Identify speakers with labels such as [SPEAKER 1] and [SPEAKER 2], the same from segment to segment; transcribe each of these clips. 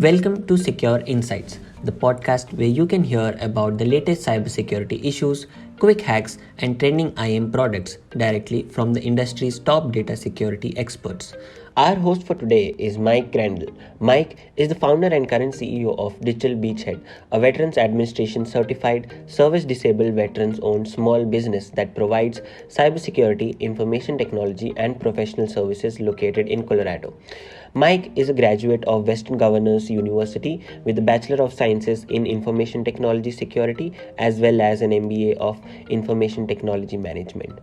[SPEAKER 1] Welcome to Secure Insights, the podcast where you can hear about the latest cybersecurity issues, quick hacks, and trending IM products directly from the industry's top data security experts. Our host for today is Mike Crandall. Mike is the founder and current CEO of Digital Beachhead, a Veterans Administration certified, service disabled veterans owned small business that provides cybersecurity, information technology, and professional services located in Colorado. Mike is a graduate of Western Governors University with a Bachelor of Sciences in Information Technology Security as well as an MBA of Information Technology Management.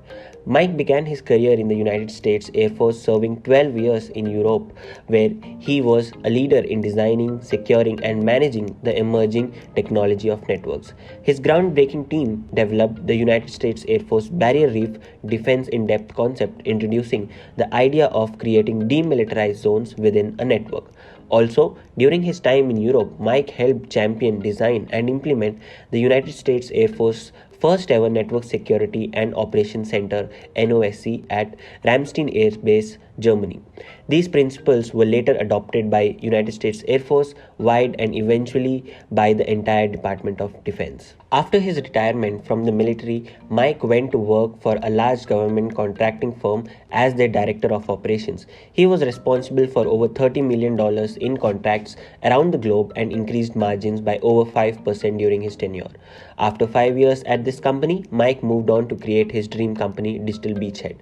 [SPEAKER 1] Mike began his career in the United States Air Force, serving 12 years in Europe, where he was a leader in designing, securing, and managing the emerging technology of networks. His groundbreaking team developed the United States Air Force Barrier Reef Defense in Depth concept, introducing the idea of creating demilitarized zones within a network. Also, during his time in Europe, Mike helped champion, design, and implement the United States Air Force first ever Network Security and Operations Center NOSC at Ramstein Air Base, Germany. These principles were later adopted by United States Air Force wide and eventually by the entire Department of Defense. After his retirement from the military, Mike went to work for a large government contracting firm as their director of operations. He was responsible for over $30 million in contracts around the globe and increased margins by over 5% during his tenure. After 5 years at this company, Mike moved on to create his dream company, Digital Beachhead.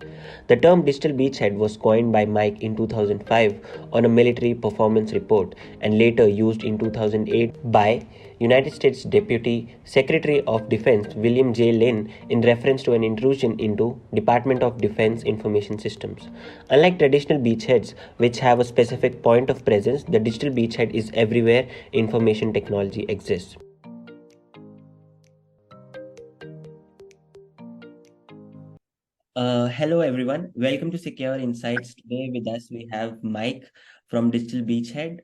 [SPEAKER 1] The term Digital Beachhead was coined by Mike in 2005 on a military performance report and later used in 2008 by United States Deputy Secretary of Defense William J. Lynn in reference to an intrusion into Department of Defense information systems. Unlike traditional beachheads, which have a specific point of presence, the digital beachhead is everywhere information technology exists. Hello everyone. Welcome to Secure Insights. Today with us we have Mike from Digital Beachhead.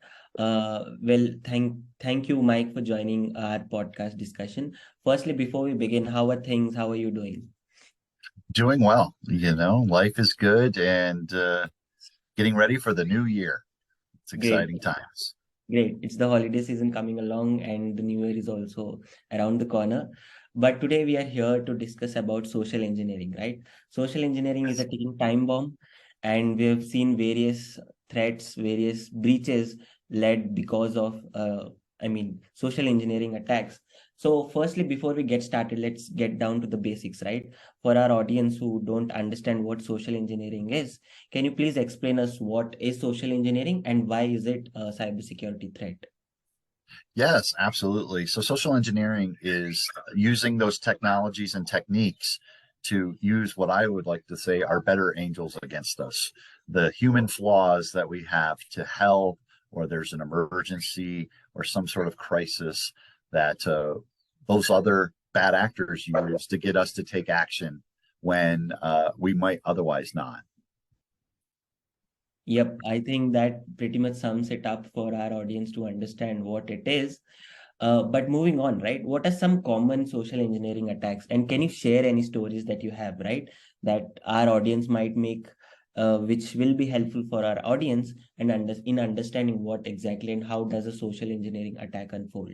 [SPEAKER 1] Thank you, Mike, for joining our podcast discussion. Firstly, before we begin, how are things? How are you doing?
[SPEAKER 2] Doing well. Life is good and getting ready for the new year. It's
[SPEAKER 1] Great,
[SPEAKER 2] exciting times.
[SPEAKER 1] great. It's the holiday season coming along, and the new year is also around the corner. But today we are here to discuss about social engineering, right? Social engineering is a ticking time bomb, and we have seen various threats, various breaches led because of, social engineering attacks. So, firstly, before we get started, let's get down to the basics, right? For our audience who don't understand what social engineering is, can you please explain us what is social engineering and why is it a cybersecurity threat?
[SPEAKER 2] Yes, absolutely. So social engineering is using those technologies and techniques to use what I would like to say are better angels against us. The human flaws that we have to help, or there's an emergency or some sort of crisis that those other bad actors use to get us to take action when we might otherwise not.
[SPEAKER 1] Yep, I think that pretty much sums it up for our audience to understand what it is. But moving on, right? What are some common social engineering attacks? And can you share any stories that you have, right? That our audience might make, which will be helpful for our audience and in understanding what exactly and how does a social engineering attack unfold?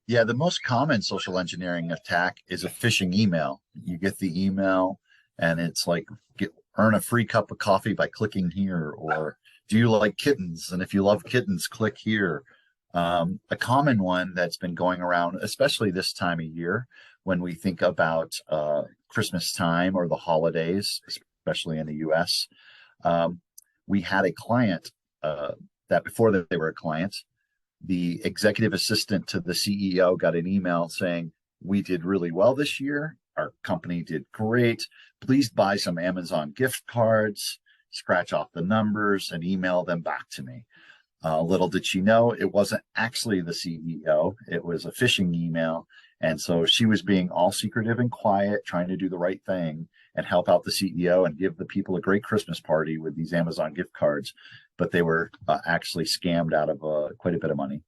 [SPEAKER 2] Yeah, the most common social engineering attack is a phishing email. You get the email and it's like earn a free cup of coffee by clicking here, or do you like kittens? And if you love kittens, click here. A common one that's been going around, especially this time of year when we think about Christmas time or the holidays, especially in the US. We had a client that before they were a client, the executive assistant to the CEO got an email saying, "We did really well this year. Our company did great. Please buy some Amazon gift cards, scratch off the numbers, and email them back to me." Little did she know, it wasn't actually the CEO. It was a phishing email. And so she was being all secretive and quiet, trying to do the right thing and help out the CEO and give the people a great Christmas party with these Amazon gift cards. But they were actually scammed out of quite a bit of money.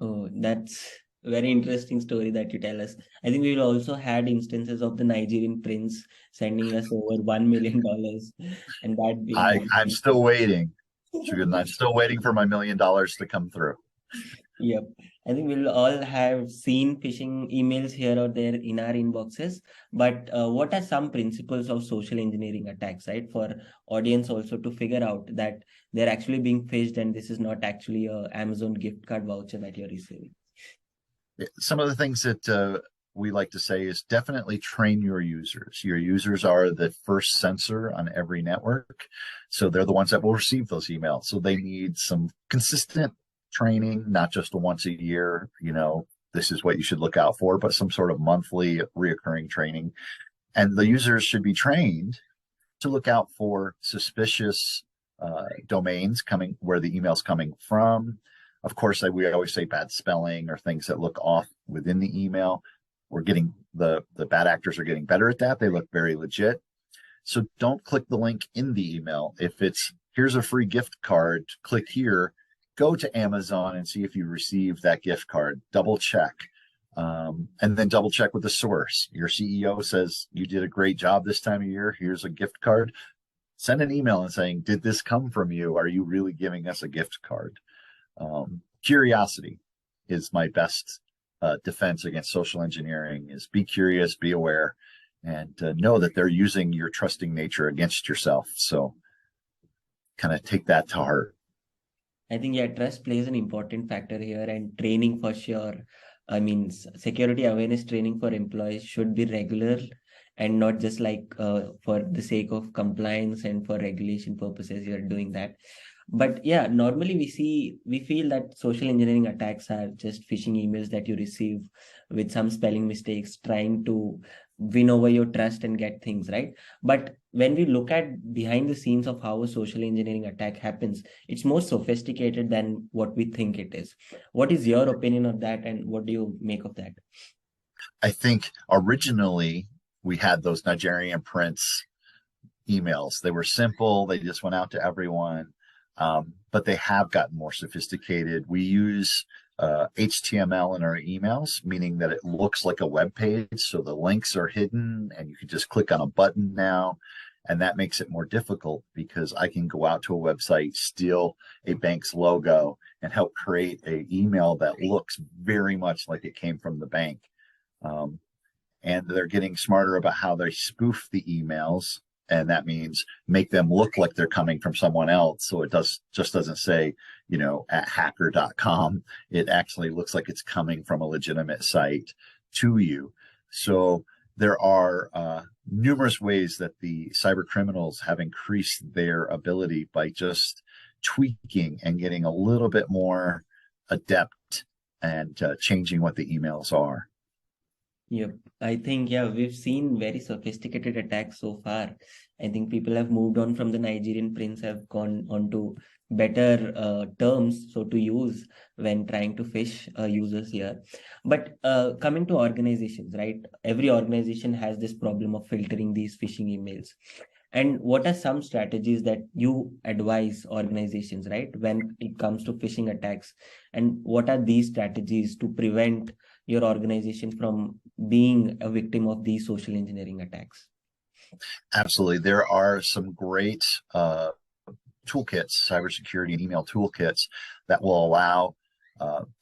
[SPEAKER 1] Oh, that's a very interesting story that you tell us. I think we've also had instances of the Nigerian prince sending us over $1 million and that being
[SPEAKER 2] I'm
[SPEAKER 1] done.
[SPEAKER 2] still waiting. And I'm still waiting for my $1 million to come through.
[SPEAKER 1] Yep. I think we'll all have seen phishing emails here or there in our inboxes. But what are some principles of social engineering attacks, right? For audience also to figure out that they're actually being phished and this is not actually a Amazon gift card voucher that you're receiving.
[SPEAKER 2] Some of the things that we like to say is definitely train your users. Your users are the first sensor on every network. So they're the ones that will receive those emails. So they need some consistent training, not just a once a year, this is what you should look out for, but some sort of monthly reoccurring training. And the users should be trained to look out for suspicious domains coming where the email's coming from. Of course, we always say bad spelling or things that look off within the email. We're getting the bad actors are getting better at that. They look very legit. So don't click the link in the email. If it's here's a free gift card, click here, go to Amazon and see if you received that gift card. Double check. And then double check with the source. Your CEO says you did a great job this time of year. Here's a gift card. Send an email and saying, did this come from you? Are you really giving us a gift card? Curiosity is my best defense against social engineering. Is be curious, be aware, and know that they're using your trusting nature against yourself. So kind of take that to heart.
[SPEAKER 1] I think, yeah, trust plays an important factor here, and training for sure. I mean, security awareness training for employees should be regular and not just like for the sake of compliance and for regulation purposes, you're doing that. But yeah, normally we feel that social engineering attacks are just phishing emails that you receive with some spelling mistakes, trying to win over your trust and get things right. But when we look at behind the scenes of how a social engineering attack happens, it's more sophisticated than what we think it is. What is your opinion of that, and what do you make of that?
[SPEAKER 2] I think originally we had those Nigerian prince emails. They were simple. They just went out to everyone. But they have gotten more sophisticated. We use HTML in our emails, meaning that it looks like a web page. So the links are hidden and you can just click on a button now. And that makes it more difficult because I can go out to a website, steal a bank's logo, and help create an email that looks very much like it came from the bank. And they're getting smarter about how they spoof the emails. And that means make them look like they're coming from someone else. So it just doesn't say, at hacker.com. It actually looks like it's coming from a legitimate site to you. So there are numerous ways that the cyber criminals have increased their ability by just tweaking and getting a little bit more adept and changing what the emails are.
[SPEAKER 1] Yep. I think, yeah, we've seen very sophisticated attacks so far. I think people have moved on from the Nigerian prince, have gone on to better terms, so to use when trying to phish users here. But coming to organizations, right? Every organization has this problem of filtering these phishing emails. And what are some strategies that you advise organizations, right, when it comes to phishing attacks? And what are these strategies to prevent your organization from being a victim of these social engineering attacks?
[SPEAKER 2] Absolutely. There are some great toolkits, cybersecurity and email toolkits that will allow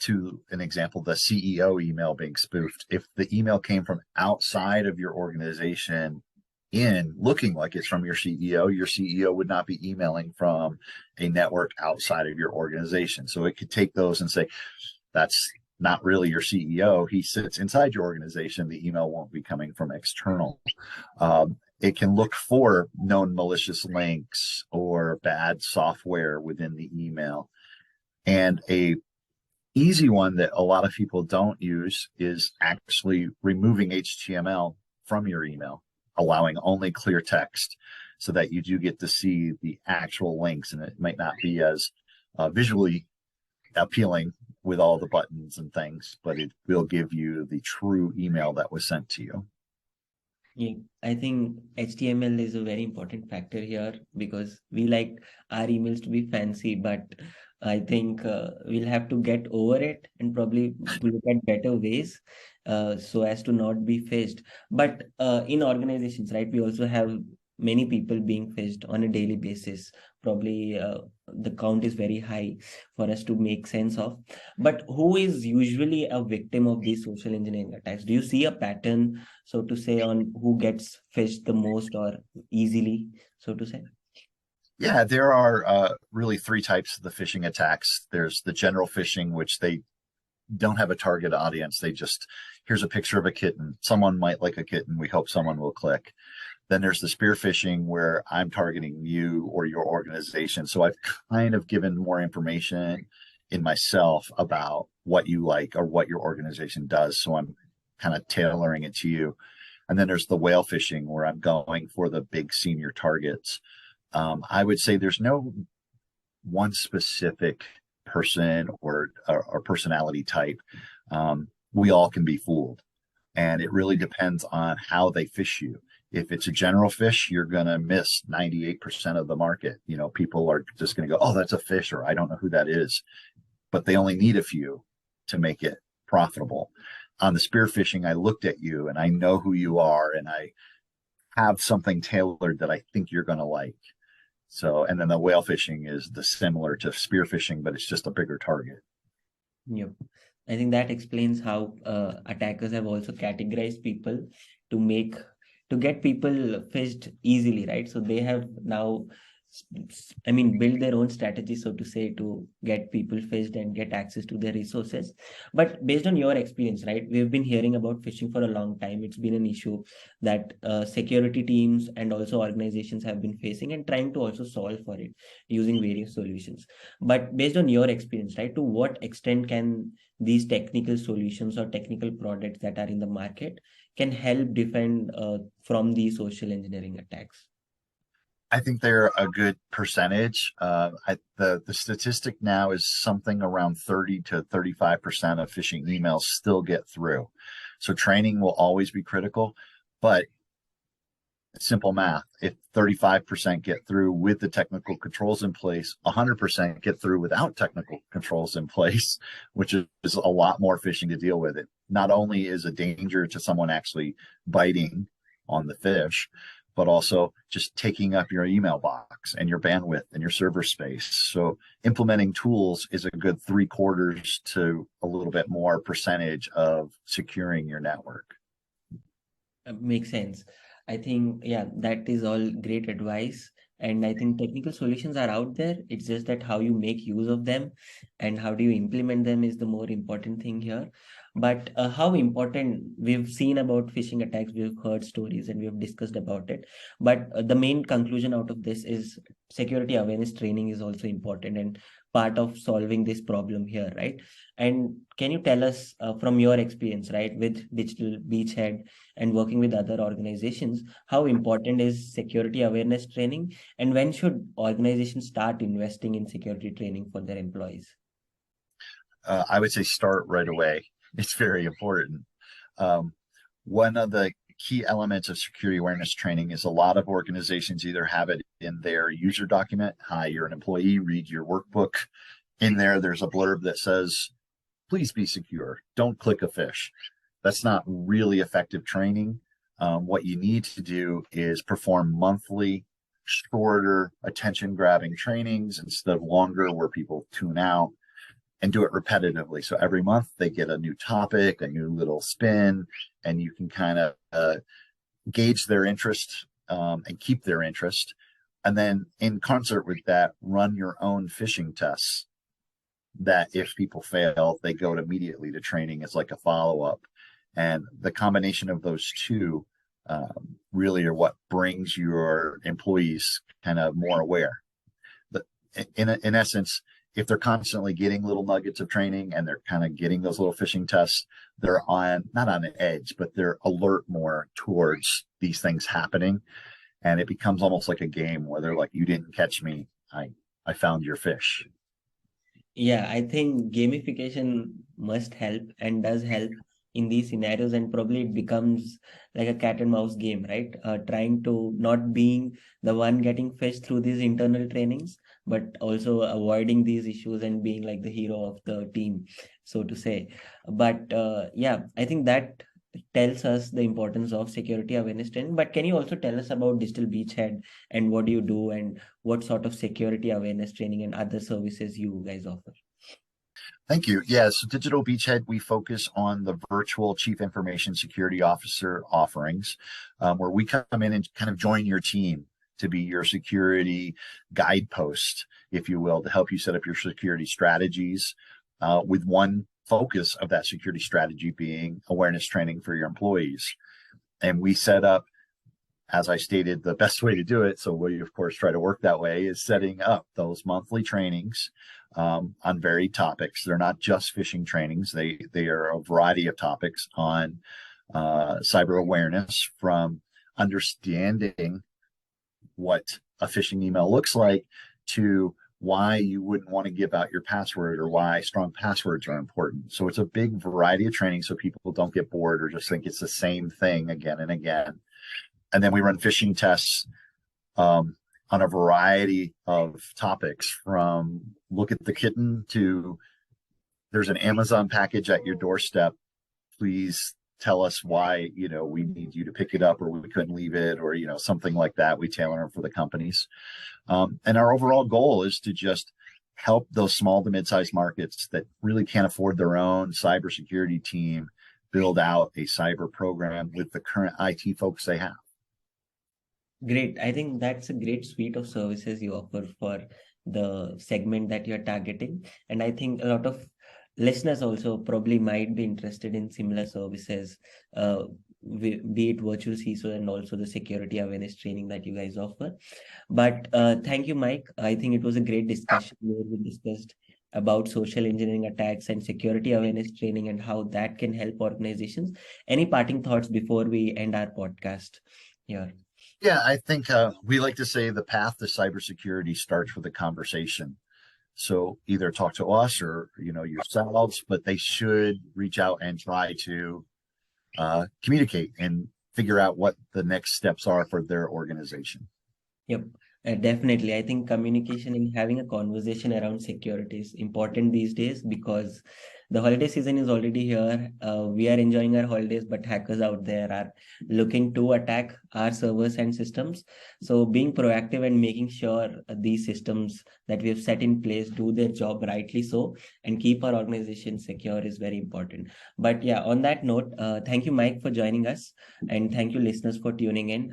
[SPEAKER 2] to an example, the CEO email being spoofed. If the email came from outside of your organization in looking like it's from your CEO would not be emailing from a network outside of your organization. So it could take those and say, that's not really your CEO. He sits inside your organization. The email won't be coming from external. It can look for known malicious links or bad software within the email. And a easy one that a lot of people don't use is actually removing HTML from your email, allowing only clear text so that you do get to see the actual links, and it might not be as visually appealing with all the buttons and things, but it will give you the true email that was sent to you.
[SPEAKER 1] Yeah, I think HTML is a very important factor here because we like our emails to be fancy, but I think we'll have to get over it and probably look at better ways so as to not be phished. But in organizations, right, we also have many people being phished on a daily basis. Probably the count is very high for us to make sense of. But who is usually a victim of these social engineering attacks? Do you see a pattern, so to say, on who gets phished the most or easily, so to say?
[SPEAKER 2] Yeah, there are really three types of the phishing attacks. There's the general phishing, which they don't have a target audience. They just, here's a picture of a kitten. Someone might like a kitten. We hope someone will click. Then there's the spear phishing where I'm targeting you or your organization. So I've kind of given more information in myself about what you like or what your organization does. So I'm kind of tailoring it to you. And then there's the whale phishing where I'm going for the big senior targets. I would say there's no one specific person or personality type. We all can be fooled, and it really depends on how they fish you. If it's a general fish, you're going to miss 98% of the market. You know, people are just going to go, oh, that's a fish, or I don't know who that is. But they only need a few to make it profitable. On the spear phishing, I looked at you and I know who you are, and I have something tailored that I think you're going to like. So, and then the whale fishing is the similar to spear fishing, but it's just a bigger target.
[SPEAKER 1] Yep. I think that explains how attackers have also categorized people to make to get people fished easily, right? So they have now, I mean, build their own strategy, so to say, to get people fished and get access to their resources. But based on your experience, right, we've been hearing about phishing for a long time. It's been an issue that security teams and also organizations have been facing and trying to also solve for it using various solutions. But based on your experience, right, to what extent can these technical solutions or technical products that are in the market can help defend from these social engineering attacks?
[SPEAKER 2] I think they're a good percentage. The statistic now is something around 30 to 35% of phishing emails still get through. So training will always be critical, but simple math. If 35% get through with the technical controls in place, 100% get through without technical controls in place, which is a lot more phishing to deal with. It not only is a danger to someone actually biting on the fish, but also just taking up your email box and your bandwidth and your server space. So implementing tools is a good 3/4 to a little bit more percentage of securing your network.
[SPEAKER 1] Makes sense. I think, yeah, that is all great advice. And I think technical solutions are out there. It's just that how you make use of them and how do you implement them is the more important thing here. But how important, we've seen about phishing attacks, we've heard stories and we've discussed about it. But the main conclusion out of this is security awareness training is also important and part of solving this problem here, right? And can you tell us from your experience, right, with digital Beachhead and working with other organizations, how important is security awareness training and when should organizations start investing in security training for their employees?
[SPEAKER 2] I would say start right away. It's very important. Um, One of the key elements of security awareness training is a lot of organizations either have it in their user document. Hi, you're an employee, read your workbook. In there, there's a blurb that says, please be secure. Don't click a fish. That's not really effective training. What you need to do is perform monthly, shorter, attention grabbing trainings instead of longer where people tune out, and do it repetitively. So every month they get a new topic, a new little spin, and you can kind of gauge their interest and keep their interest. And then in concert with that, run your own phishing tests that if people fail, they go immediately to training as like a follow-up. And the combination of those two really are what brings your employees kind of more aware. But in essence, if they're constantly getting little nuggets of training and they're kind of getting those little phishing tests, they're on, not on the edge, but they're alert more towards these things happening. And it becomes almost like a game where they're like, you didn't catch me. I found your fish.
[SPEAKER 1] Yeah, I think gamification must help and does help in these scenarios, and probably it becomes like a cat and mouse game, right? Trying to not being the one getting fished through these internal trainings, but also avoiding these issues and being like the hero of the team, so to say. But yeah, I think that tells us the importance of security awareness training. But can you also tell us about Digital Beachhead and what do you do and what sort of security awareness training and other services you guys offer?
[SPEAKER 2] Thank you. Yeah, so Digital Beachhead, we focus on the virtual Chief Information Security Officer offerings, where we come in and kind of join your team to be your security guidepost, if you will, to help you set up your security strategies, with one focus of that security strategy being awareness training for your employees. And we set up, as I stated, the best way to do it, so we of course try to work that way, is setting up those monthly trainings on varied topics. They're not just phishing trainings. They are a variety of topics on cyber awareness, from understanding what a phishing email looks like to why you wouldn't want to give out your password or why strong passwords are important. So it's a big variety of training so people don't get bored or just think it's the same thing again and again. And then we run phishing tests on a variety of topics, from look at the kitten to there's an Amazon package at your doorstep. Please tell us why, we need you to pick it up, or we couldn't leave it, or, something like that. We tailor them for the companies. And our overall goal is to just help those small to mid-sized markets that really can't afford their own cybersecurity team build out a cyber program with the current IT folks they have.
[SPEAKER 1] Great. I think that's a great suite of services you offer for the segment that you're targeting. And I think a lot of listeners also probably might be interested in similar services, be it virtual CISO and also the security awareness training that you guys offer. But thank you, Mike. I think it was a great discussion where we discussed about social engineering attacks and security awareness training and how that can help organizations. Any parting thoughts before we end our podcast here?
[SPEAKER 2] Yeah, I think we like to say the path to cybersecurity starts with a conversation. So either talk to us or, yourselves, but they should reach out and try to communicate and figure out what the next steps are for their organization.
[SPEAKER 1] Yep, definitely. I think communication and having a conversation around security is important these days because the holiday season is already here. We are enjoying our holidays, but hackers out there are looking to attack our servers and systems. So being proactive and making sure these systems that we have set in place do their job rightly so and keep our organization secure is very important. But yeah, on that note, thank you, Mike, for joining us. And thank you, listeners, for tuning in.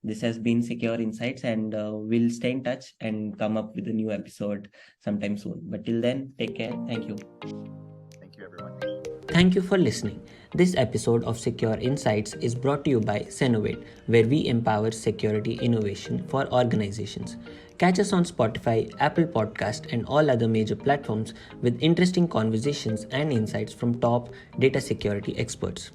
[SPEAKER 1] This has been Secure Insights, and we'll stay in touch and come up with a new episode sometime soon. But till then, take care. Thank you.
[SPEAKER 2] Thank you, everyone.
[SPEAKER 1] Thank you for listening. This episode of Secure Insights is brought to you by Sennovate, where we empower security innovation for organizations. Catch us on Spotify, Apple Podcast, and all other major platforms with interesting conversations and insights from top data security experts.